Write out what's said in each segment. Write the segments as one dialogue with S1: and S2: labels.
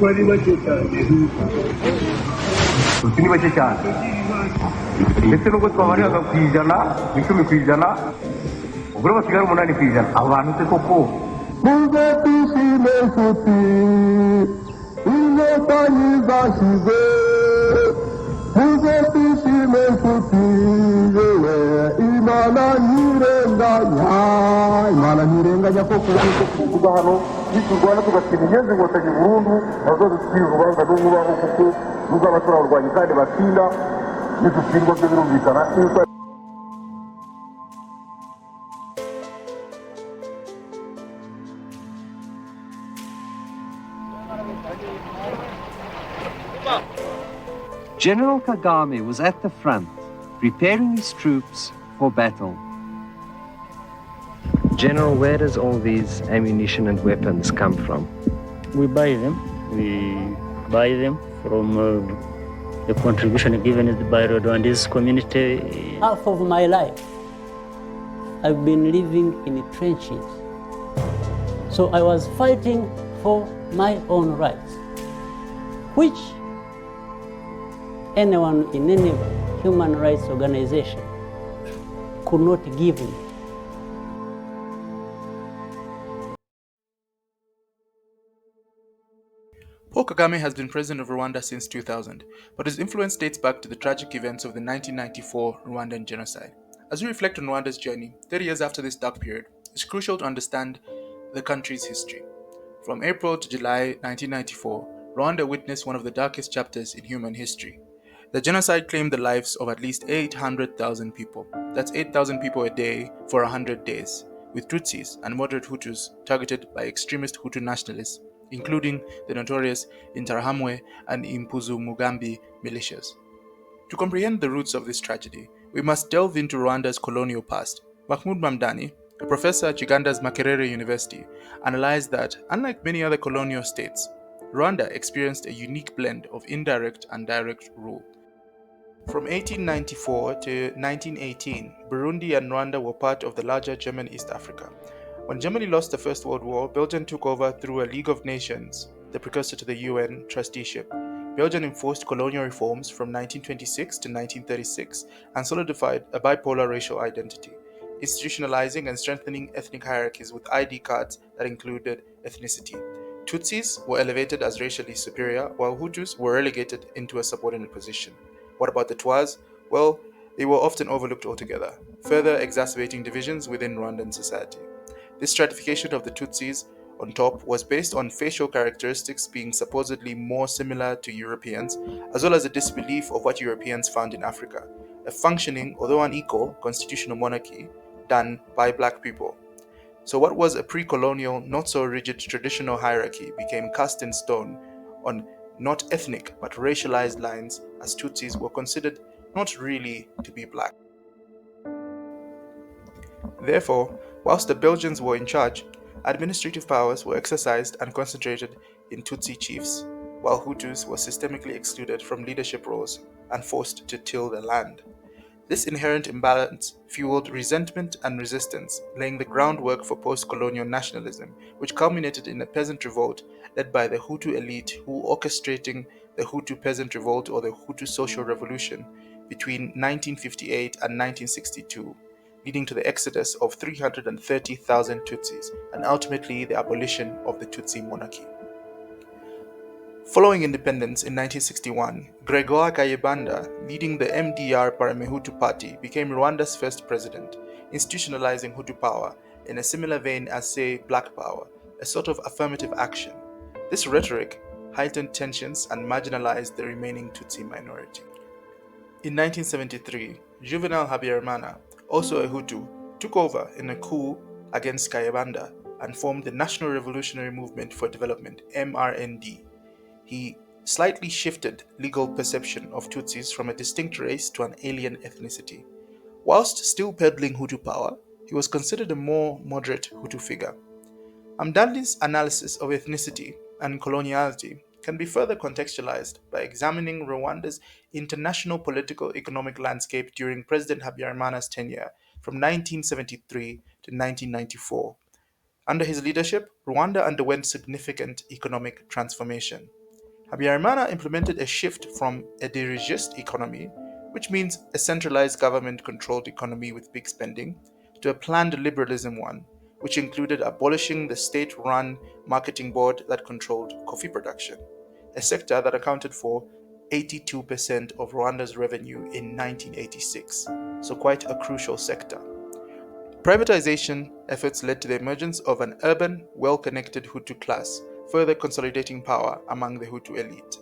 S1: bari bake cyane
S2: ni bake cyane ndetse nubwo twabariraga ku ijana icumi ku ijana ubwo basigara 8 ku ijana abo bantu se koko muze twishime nshuti inota yizashize muze twishime nshuti yewe imana ntirenganya koko kuvuga hano niturwana tugatsinda inyenzi inkotanyi burundu nazo dutsinda urubanza n'ububaho kuko ruzaba turarwanya kandi batsinda nidutsindwa byo birumvikana.
S3: General Kagame was at the front, preparing his troops for battle.
S4: General, where does all these ammunition and weapons come from?
S5: We buy them. We buy them from the contribution given by Rwanda's community. Half of my life, I've been living in trenches. So I was fighting for my own rights, which anyone in any human rights organization could not give me.
S6: Paul Kagame has been president of Rwanda since 2000, but his influence dates back to the tragic events of the 1994 Rwandan genocide. As we reflect on Rwanda's journey, 30 years after this dark period, it's crucial to understand the country's history. From April to July 1994, Rwanda witnessed one of the darkest chapters in human history. The genocide claimed the lives of at least 800,000 people. That's 8,000 people a day for 100 days, with Tutsis and moderate Hutus targeted by extremist Hutu nationalists, including the notorious Interahamwe and Impuzu-Mugambi militias. To comprehend the roots of this tragedy, we must delve into Rwanda's colonial past. Mahmoud Mamdani, a professor at Uganda's Makerere University, analyzed that, unlike many other colonial states, Rwanda experienced a unique blend of indirect and direct rule. From 1894 to 1918, Burundi and Rwanda were part of the larger German East Africa. When Germany lost the First World War, Belgium took over through a League of Nations, the precursor to the UN trusteeship. Belgium enforced colonial reforms from 1926 to 1936 and solidified a bipolar racial identity, institutionalizing and strengthening ethnic hierarchies with ID cards that included ethnicity. Tutsis were elevated as racially superior, while Hutus were relegated into a subordinate position. What about the Twas? Well, they were often overlooked altogether, further exacerbating divisions within Rwandan society. This stratification of the Tutsis on top was based on facial characteristics being supposedly more similar to Europeans, as well as a disbelief of what Europeans found in Africa, a functioning, although unequal, constitutional monarchy done by black people. So what was a pre-colonial, not so rigid traditional hierarchy became cast in stone on not ethnic but racialized lines, as Tutsis were considered not really to be black. Therefore, whilst the Belgians were in charge, administrative powers were exercised and concentrated in Tutsi chiefs, while Hutus were systemically excluded from leadership roles and forced to till the land. This inherent imbalance fueled resentment and resistance, laying the groundwork for post-colonial nationalism, which culminated in a peasant revolt led by the Hutu elite who orchestrating the Hutu peasant revolt or the Hutu social revolution between 1958 and 1962, leading to the exodus of 330,000 Tutsis and ultimately the abolition of the Tutsi monarchy. Following independence in 1961, Gregoire Kayibanda, leading the MDR Paramehutu party, became Rwanda's first president, institutionalizing Hutu power in a similar vein as, say, Black Power, a sort of affirmative action. This rhetoric heightened tensions and marginalized the remaining Tutsi minority. In 1973, Juvenal Habyarimana, also a Hutu, took over in a coup against Kayibanda and formed the National Revolutionary Movement for Development, MRND. He slightly shifted legal perception of Tutsis from a distinct race to an alien ethnicity. Whilst still peddling Hutu power, he was considered a more moderate Hutu figure. Amdandi's analysis of ethnicity and coloniality can be further contextualized by examining Rwanda's international political economic landscape during President Habyarimana's tenure from 1973 to 1994. Under his leadership, Rwanda underwent significant economic transformation. Habyarimana implemented a shift from a dirigist economy, which means a centralized government-controlled economy with big spending, to a planned liberalism one, which included abolishing the state-run marketing board that controlled coffee production, a sector that accounted for 82% of Rwanda's revenue in 1986, so quite a crucial sector. Privatization efforts led to the emergence of an urban, well-connected Hutu class, further consolidating power among the Hutu elite.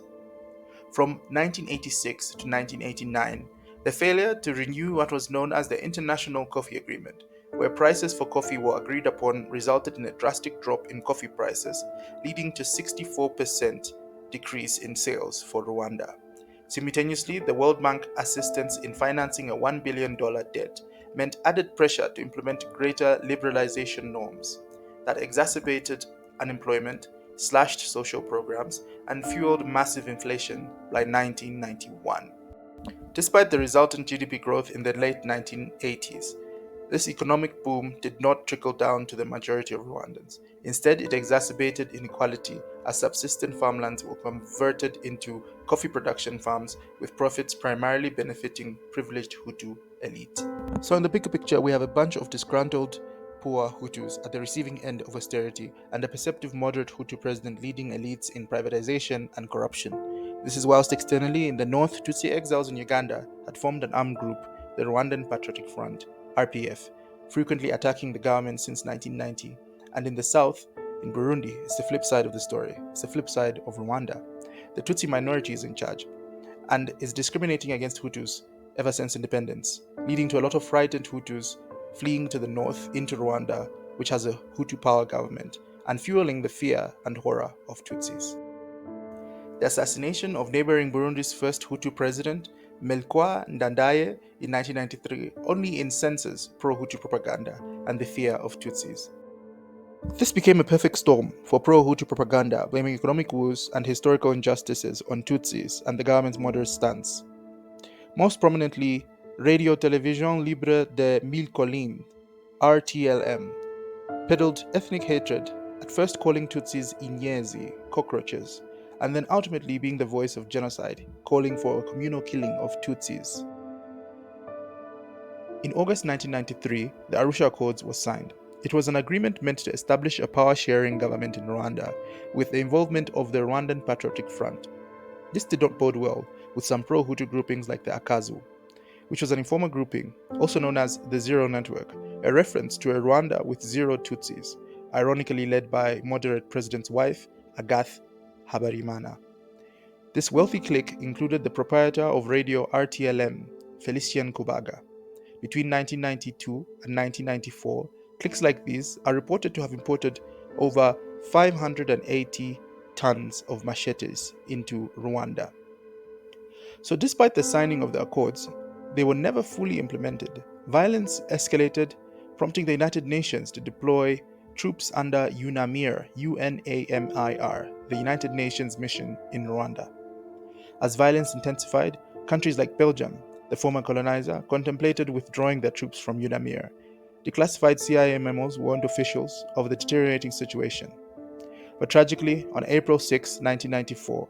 S6: From 1986 to 1989, the failure to renew what was known as the International Coffee Agreement, where prices for coffee were agreed upon, resulted in a drastic drop in coffee prices, leading to 64% decrease in sales for Rwanda. Simultaneously, the World Bank assistance in financing a $1 billion debt meant added pressure to implement greater liberalization norms that exacerbated unemployment, slashed social programs, and fueled massive inflation by 1991. Despite the resultant GDP growth in the late 1980s, this economic boom did not trickle down to the majority of Rwandans. Instead, it exacerbated inequality as subsistence farmlands were converted into coffee production farms, with profits primarily benefiting privileged Hutu elite. So in the bigger picture, we have a bunch of disgruntled poor Hutus at the receiving end of austerity and a perceptive moderate Hutu president leading elites in privatization and corruption. This is whilst externally in the north, Tutsi exiles in Uganda had formed an armed group, the Rwandan Patriotic Front, RPF, frequently attacking the government since 1990. And in the south, in Burundi, it's the flip side of the story. It's the flip side of Rwanda. The Tutsi minority is in charge and is discriminating against Hutus ever since independence, leading to a lot of frightened Hutus fleeing to the north into Rwanda, which has a Hutu power government, and fueling the fear and horror of Tutsis. The assassination of neighboring Burundi's first Hutu president, Melchior Ndadaye, in 1993 only incenses pro-Hutu propaganda and the fear of Tutsis. This became a perfect storm for pro-Hutu propaganda, blaming economic woes and historical injustices on Tutsis and the government's moderate stance. Most prominently, Radio Télévision Libre de Mille Collines, RTLM, peddled ethnic hatred, at first calling Tutsis Inyezi, cockroaches, and then ultimately being the voice of genocide, calling for a communal killing of Tutsis. In August 1993, the Arusha Accords was signed. It was an agreement meant to establish a power-sharing government in Rwanda, with the involvement of the Rwandan Patriotic Front. This did not bode well with some pro-Hutu groupings like the Akazu, which was an informal grouping, also known as the Zero Network, a reference to a Rwanda with zero Tutsis, ironically led by moderate president's wife, Agathe Habyarimana. This wealthy clique included the proprietor of radio RTLM, Felicien Kubaga. Between 1992 and 1994, cliques like these are reported to have imported over 580 tons of machetes into Rwanda. So despite the signing of the accords, they were never fully implemented. Violence escalated, prompting the United Nations to deploy troops under UNAMIR, UNAMIR, the United Nations mission in Rwanda. As violence intensified, countries like Belgium, the former colonizer, contemplated withdrawing their troops from UNAMIR. Declassified CIA memos warned officials of the deteriorating situation. But tragically, on April 6, 1994,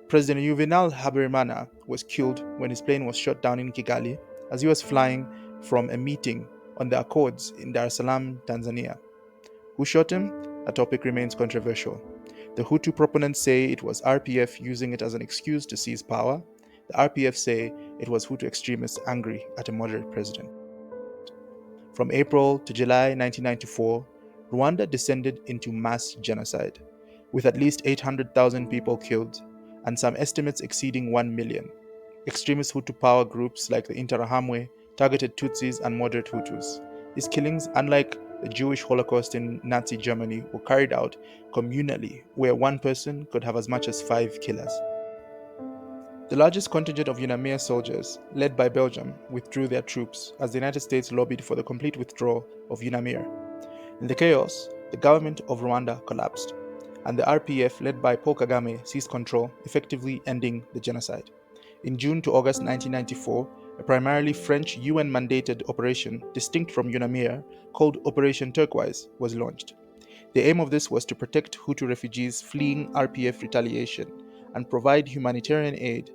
S6: President Juvenal Habyarimana was killed when his plane was shot down in Kigali as he was flying from a meeting on the Accords in Dar es Salaam, Tanzania. Who shot him? A topic remains controversial. The Hutu proponents say it was RPF using it as an excuse to seize power. The RPF say it was Hutu extremists angry at a moderate president. From April to July 1994, Rwanda descended into mass genocide, with at least 800,000 people killed, and some estimates exceeding 1 million. Extremist Hutu power groups like the Interahamwe targeted Tutsis and moderate Hutus. These killings, unlike the Jewish Holocaust in Nazi Germany, were carried out communally, where one person could have as much as 5 killers. The largest contingent of UNAMIR soldiers, led by Belgium, withdrew their troops as the United States lobbied for the complete withdrawal of UNAMIR. In the chaos, the government of Rwanda collapsed, and the RPF, led by Paul Kagame, seized control, effectively ending the genocide. In June to August 1994, a primarily French UN-mandated operation, distinct from UNAMIR, called Operation Turquoise, was launched. The aim of this was to protect Hutu refugees fleeing RPF retaliation, and provide humanitarian aid,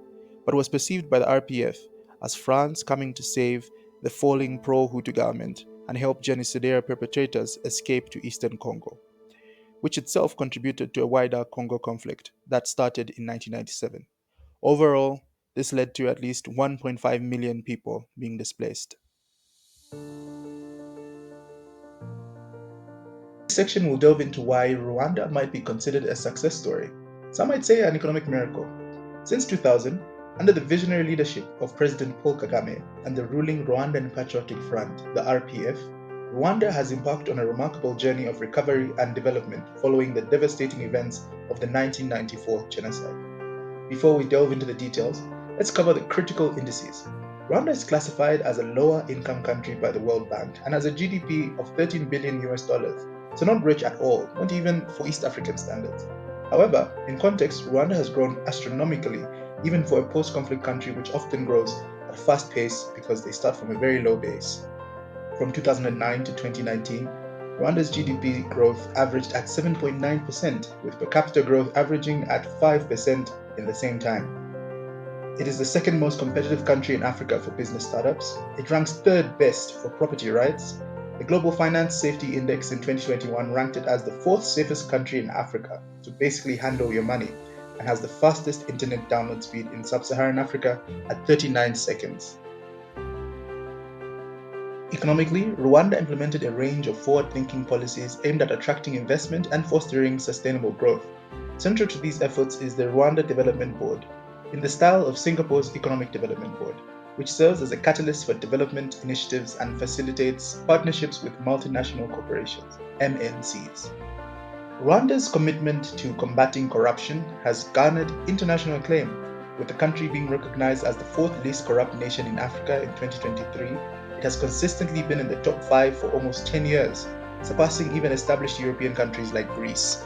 S6: but was perceived by the RPF as France coming to save the falling pro-Hutu government and help genocidal perpetrators escape to eastern Congo, which itself contributed to a wider Congo conflict that started in 1997. Overall, this led to at least 1.5 million people being displaced. This section will delve into why Rwanda might be considered a success story. Some might say an economic miracle. Since 2000, under the visionary leadership of President Paul Kagame and the ruling Rwandan Patriotic Front, the RPF, Rwanda has embarked on a remarkable journey of recovery and development following the devastating events of the 1994 genocide. Before we delve into the details, let's cover the critical indices. Rwanda is classified as a lower income country by the World Bank and has a GDP of 13 billion US dollars, so not rich at all, not even for East African standards. However, in context, Rwanda has grown astronomically, even for a post-conflict country which often grows at a fast pace because they start from a very low base. From 2009 to 2019, Rwanda's GDP growth averaged at 7.9%, with per capita growth averaging at 5% in the same time. It is the second most competitive country in Africa for business startups. It ranks third best for property rights. The Global Finance Safety Index in 2021 ranked it as the fourth safest country in Africa to basically handle your money, and has the fastest internet download speed in sub-Saharan Africa at 39 seconds. Economically, Rwanda implemented a range of forward-thinking policies aimed at attracting investment and fostering sustainable growth. Central to these efforts is the Rwanda Development Board, in the style of Singapore's Economic Development Board, which serves as a catalyst for development initiatives and facilitates partnerships with multinational corporations, MNCs. Rwanda's commitment to combating corruption has garnered international acclaim, with the country being recognized as the fourth least corrupt nation in Africa in 2023. It has consistently been in the top 5 for almost 10 years, surpassing even established European countries like Greece.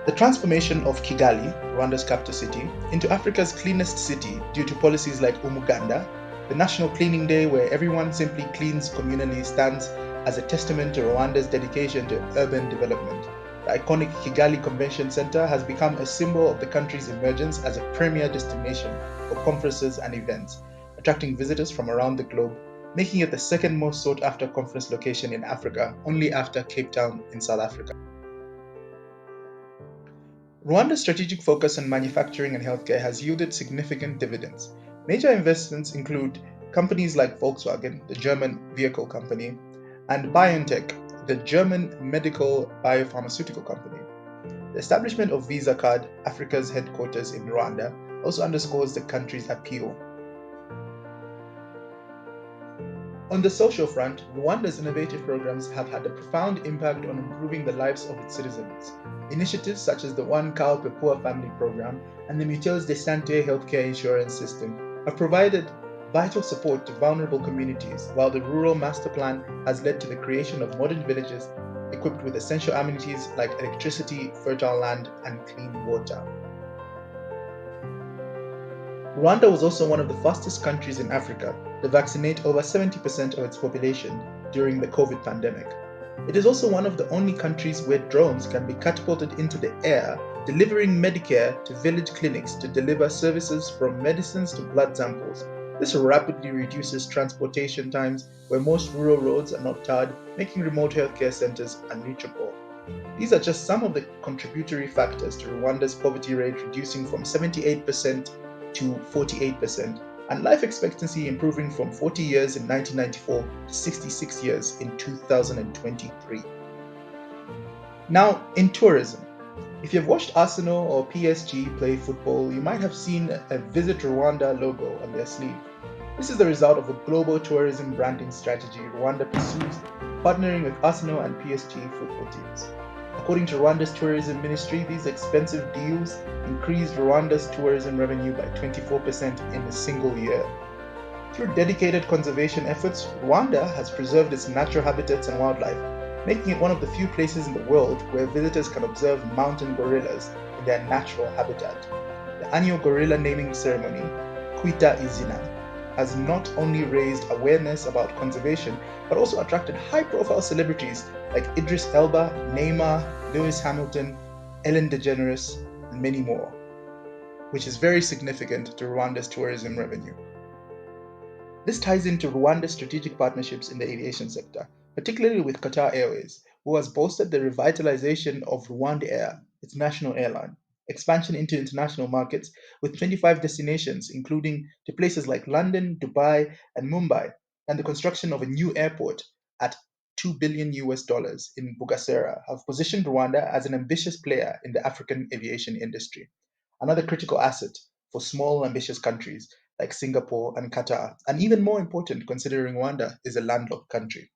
S6: The transformation of Kigali, Rwanda's capital city, into Africa's cleanest city due to policies like Umuganda, the National Cleaning Day where everyone simply cleans communally, stands as a testament to Rwanda's dedication to urban development. The iconic Kigali Convention Center has become a symbol of the country's emergence as a premier destination for conferences and events, attracting visitors from around the globe, making it the second most sought-after conference location in Africa, only after Cape Town in South Africa. Rwanda's strategic focus on manufacturing and healthcare has yielded significant dividends. Major investments include companies like Volkswagen, the German vehicle company, and BioNTech, the German medical biopharmaceutical company. The establishment of Visa Card, Africa's headquarters in Rwanda, also underscores the country's appeal. On the social front, Rwanda's innovative programs have had a profound impact on improving the lives of its citizens. Initiatives such as the One Cow Per Poor Family program and the Mutuelles de Santé healthcare insurance system have provided vital support to vulnerable communities, while the Rural Master Plan has led to the creation of modern villages equipped with essential amenities like electricity, fertile land, and clean water. Rwanda was also one of the fastest countries in Africa to vaccinate over 70% of its population during the COVID pandemic. It is also one of the only countries where drones can be catapulted into the air, delivering Medicare to village clinics to deliver services from medicines to blood samples. This rapidly reduces transportation times where most rural roads are not tarred, making remote healthcare centers unreachable. These are just some of the contributory factors to Rwanda's poverty rate reducing from 78% to 48%, and life expectancy improving from 40 years in 1994 to 66 years in 2023. Now, in tourism, if you've watched Arsenal or PSG play football, you might have seen a Visit Rwanda logo on their sleeve. This is the result of a global tourism branding strategy Rwanda pursues, partnering with Arsenal and PSG football teams. According to Rwanda's tourism ministry, these expensive deals increased Rwanda's tourism revenue by 24% in a single year. Through dedicated conservation efforts, Rwanda has preserved its natural habitats and wildlife, making it one of the few places in the world where visitors can observe mountain gorillas in their natural habitat. The annual gorilla naming ceremony, Kwita Izina, has not only raised awareness about conservation, but also attracted high-profile celebrities like Idris Elba, Neymar, Lewis Hamilton, Ellen DeGeneres, and many more, which is very significant to Rwanda's tourism revenue. This ties into Rwanda's strategic partnerships in the aviation sector, particularly with Qatar Airways, who has boasted the revitalization of Rwanda Air, its national airline, expansion into international markets with 25 destinations, including to places like London, Dubai, and Mumbai, and the construction of a new airport at $2 billion in Bugasera, have positioned Rwanda as an ambitious player in the African aviation industry, another critical asset for small, ambitious countries like Singapore and Qatar, and even more important considering Rwanda is a landlocked country.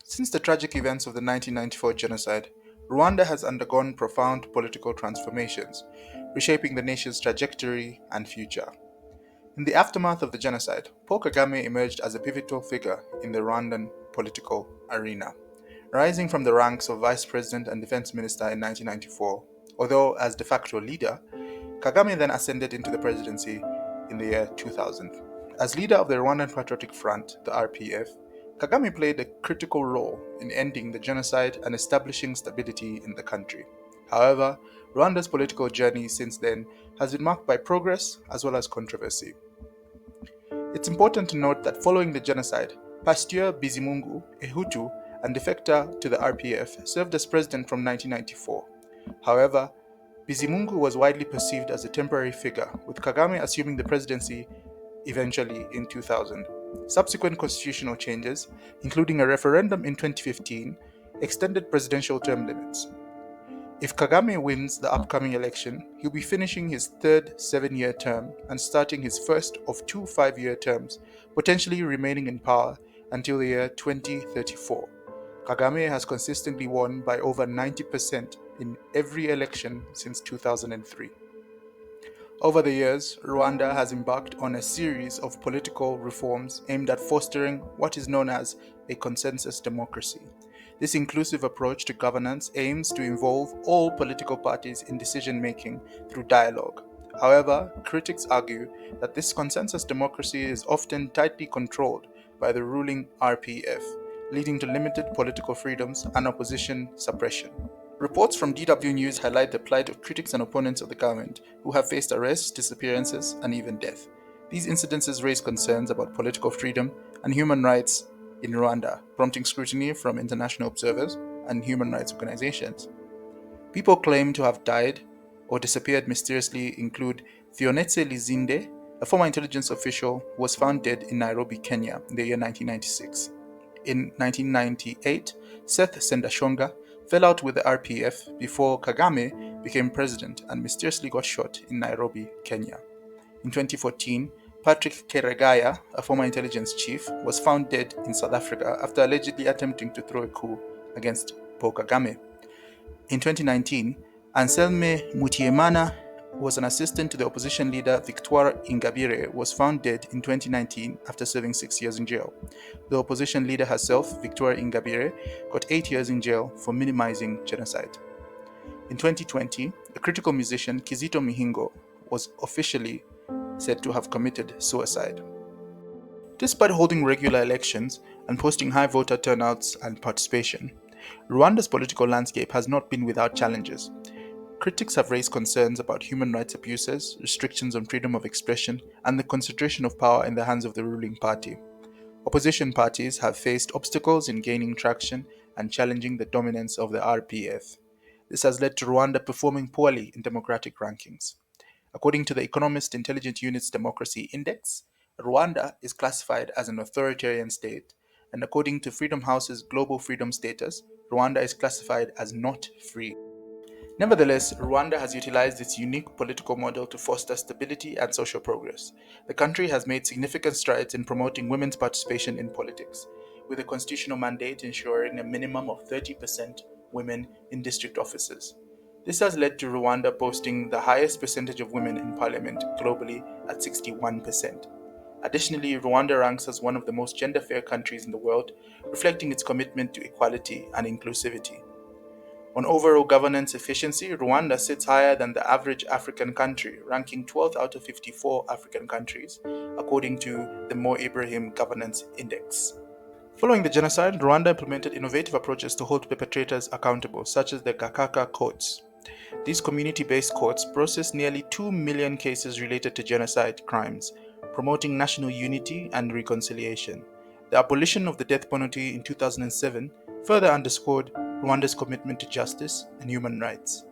S6: Since the tragic events of the 1994 genocide, Rwanda has undergone profound political transformations, reshaping the nation's trajectory and future. In the aftermath of the genocide, Paul Kagame emerged as a pivotal figure in the Rwandan political arena, rising from the ranks of vice president and defense minister in 1994. Although as de facto leader, Kagame then ascended into the presidency in the year 2000. As leader of the Rwandan Patriotic Front, the RPF, Kagame played a critical role in ending the genocide and establishing stability in the country. However, Rwanda's political journey since then has been marked by progress as well as controversy. It's important to note that following the genocide, Pasteur Bizimungu, a Hutu and defector to the RPF, served as president from 1994. However, Bizimungu was widely perceived as a temporary figure, with Kagame assuming the presidency eventually in 2000. Subsequent constitutional changes, including a referendum in 2015, extended presidential term limits. If Kagame wins the upcoming election, he'll be finishing his third 7-year term and starting his first of 2 5-year terms, potentially remaining in power until the year 2034. Kagame has consistently won by over 90% in every election since 2003. Over the years, Rwanda has embarked on a series of political reforms aimed at fostering what is known as a consensus democracy. This inclusive approach to governance aims to involve all political parties in decision-making through dialogue. However, critics argue that this consensus democracy is often tightly controlled by the ruling RPF, leading to limited political freedoms and opposition suppression. Reports from DW News highlight the plight of critics and opponents of the government who have faced arrests, disappearances, and even death. These incidences raise concerns about political freedom and human rights in Rwanda, prompting scrutiny from international observers and human rights organizations. People claimed to have died or disappeared mysteriously include Thionetse Lizinde, a former intelligence official who was found dead in Nairobi, Kenya in the year 1996. In 1998, Seth Sendashonga fell out with the RPF before Kagame became president and mysteriously got shot in Nairobi, Kenya. In 2014, Patrick Keregaya, a former intelligence chief, was found dead in South Africa after allegedly attempting to throw a coup against Paul Kagame. In 2019, Anselme Mutiemana, who was an assistant to the opposition leader Victoire Ingabire, was found dead in 2019 after serving 6 years in jail. The opposition leader herself, Victoire Ingabire, got 8 years in jail for minimizing genocide. In 2020, a critical musician, Kizito Mihingo, was officially said to have committed suicide. Despite holding regular elections and posting high voter turnouts and participation, Rwanda's political landscape has not been without challenges. Critics have raised concerns about human rights abuses, restrictions on freedom of expression, and the concentration of power in the hands of the ruling party. Opposition parties have faced obstacles in gaining traction and challenging the dominance of the RPF. This has led to Rwanda performing poorly in democratic rankings. According to the Economist Intelligence Unit's Democracy Index, Rwanda is classified as an authoritarian state, and according to Freedom House's Global Freedom Status, Rwanda is classified as not free. Nevertheless, Rwanda has utilized its unique political model to foster stability and social progress. The country has made significant strides in promoting women's participation in politics, with a constitutional mandate ensuring a minimum of 30% women in district offices. This has led to Rwanda boasting the highest percentage of women in parliament globally at 61%. Additionally, Rwanda ranks as one of the most gender-fair countries in the world, reflecting its commitment to equality and inclusivity. On overall governance efficiency, Rwanda sits higher than the average African country, ranking 12th out of 54 African countries, according to the Mo Ibrahim Governance Index. Following the genocide, Rwanda implemented innovative approaches to hold perpetrators accountable, such as the Gakaka courts. These community-based courts processed nearly 2 million cases related to genocide crimes, promoting national unity and reconciliation. The abolition of the death penalty in 2007 further underscored Rwanda's commitment to justice and human rights.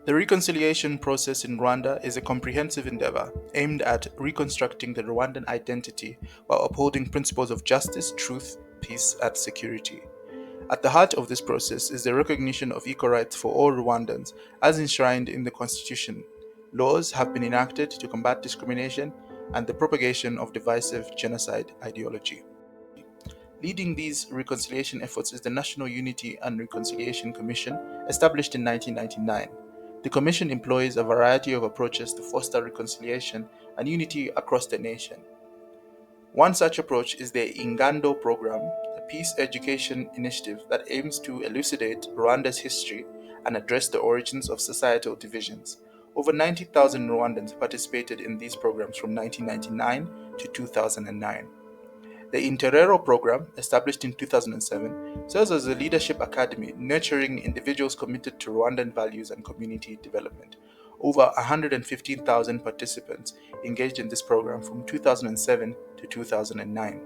S6: The reconciliation process in Rwanda is a comprehensive endeavor aimed at reconstructing the Rwandan identity while upholding principles of justice, truth, peace, and security. At the heart of this process is the recognition of equal rights for all Rwandans, as enshrined in the Constitution. Laws have been enacted to combat discrimination and the propagation of divisive genocide ideology. Leading these reconciliation efforts is the National Unity and Reconciliation Commission, established in 1999. The Commission employs a variety of approaches to foster reconciliation and unity across the nation. One such approach is the Ingando program, a peace education initiative that aims to elucidate Rwanda's history and address the origins of societal divisions. Over 90,000 Rwandans participated in these programs from 1999 to 2009. The Interero program, established in 2007, serves as a leadership academy nurturing individuals committed to Rwandan values and community development. Over 115,000 participants engaged in this program from 2007 to 2009.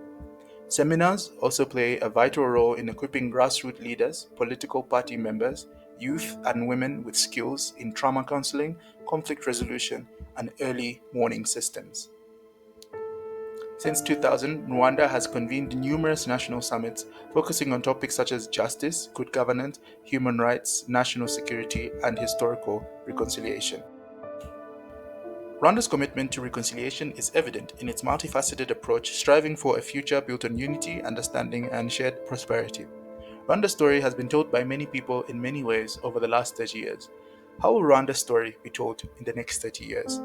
S6: Seminars also play a vital role in equipping grassroots leaders, political party members, youth, and women with skills in trauma counseling, conflict resolution, and early warning systems. Since 2000, Rwanda has convened numerous national summits focusing on topics such as justice, good governance, human rights, national security, and historical reconciliation. Rwanda's commitment to reconciliation is evident in its multifaceted approach, striving for a future built on unity, understanding, and shared prosperity. Rwanda's story has been told by many people in many ways over the last 30 years. How will Rwanda's story be told in the next 30 years?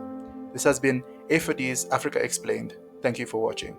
S6: This has been A4D's Africa Explained. Thank you for watching.